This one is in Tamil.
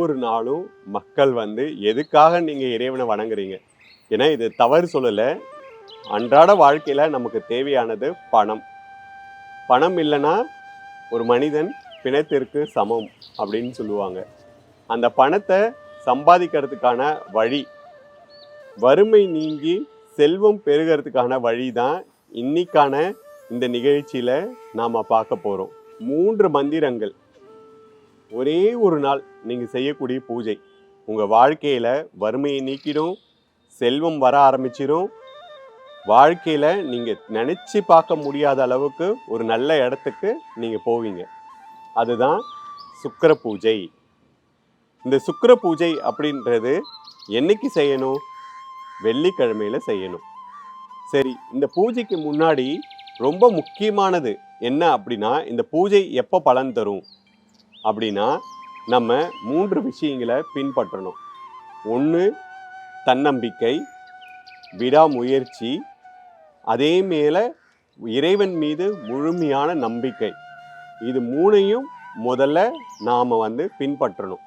ஒரு நாளும் மக்கள் எதுக்காக நீங்கள் இறைவனை வணங்குறீங்க? ஏன்னா இது தவறு சொல்லலை. அன்றாட வாழ்க்கையில் நமக்கு தேவையானது பணம். பணம் இல்லைன்னா ஒரு மனிதன் பிணத்திற்கு சமம் அப்படின்னு சொல்லுவாங்க. அந்த பணத்தை சம்பாதிக்கிறதுக்கான வழி, வறுமை நீங்கி செல்வம் பெருகிறதுக்கான வழி தான் இன்னைக்கான இந்த நிகழ்ச்சியில் நாம் பார்க்க போகிறோம். 3 மந்திரங்கள். ஒரே ஒரு நாள் நீங்கள் செய்யக்கூடிய பூஜை உங்கள் வாழ்க்கையில் வறுமையை நீக்கிடும், செல்வம் வர ஆரம்பிச்சிடும். வாழ்க்கையில் நீங்கள் நினச்சி பார்க்க முடியாத அளவுக்கு ஒரு நல்ல இடத்துக்கு நீங்கள் போவீங்க. அதுதான் சுக்கிர பூஜை. இந்த சுக்கிர பூஜை அப்படின்றது என்னைக்கு செய்யணும்? வெள்ளிக்கிழமையில் செய்யணும். சரி, இந்த பூஜைக்கு முன்னாடி ரொம்ப முக்கியமானது என்ன அப்படின்னா, இந்த பூஜை எப்போ பலன் தரும் அப்படின்னா, நம்ம 3 விஷயங்களை பின்பற்றணும். 1 தன்னம்பிக்கை, விடாமுயற்சி, அதே மேல இறைவன் மீது முழுமையான நம்பிக்கை. இது 3ஐயும் முதல்ல நாம் பின்பற்றணும்.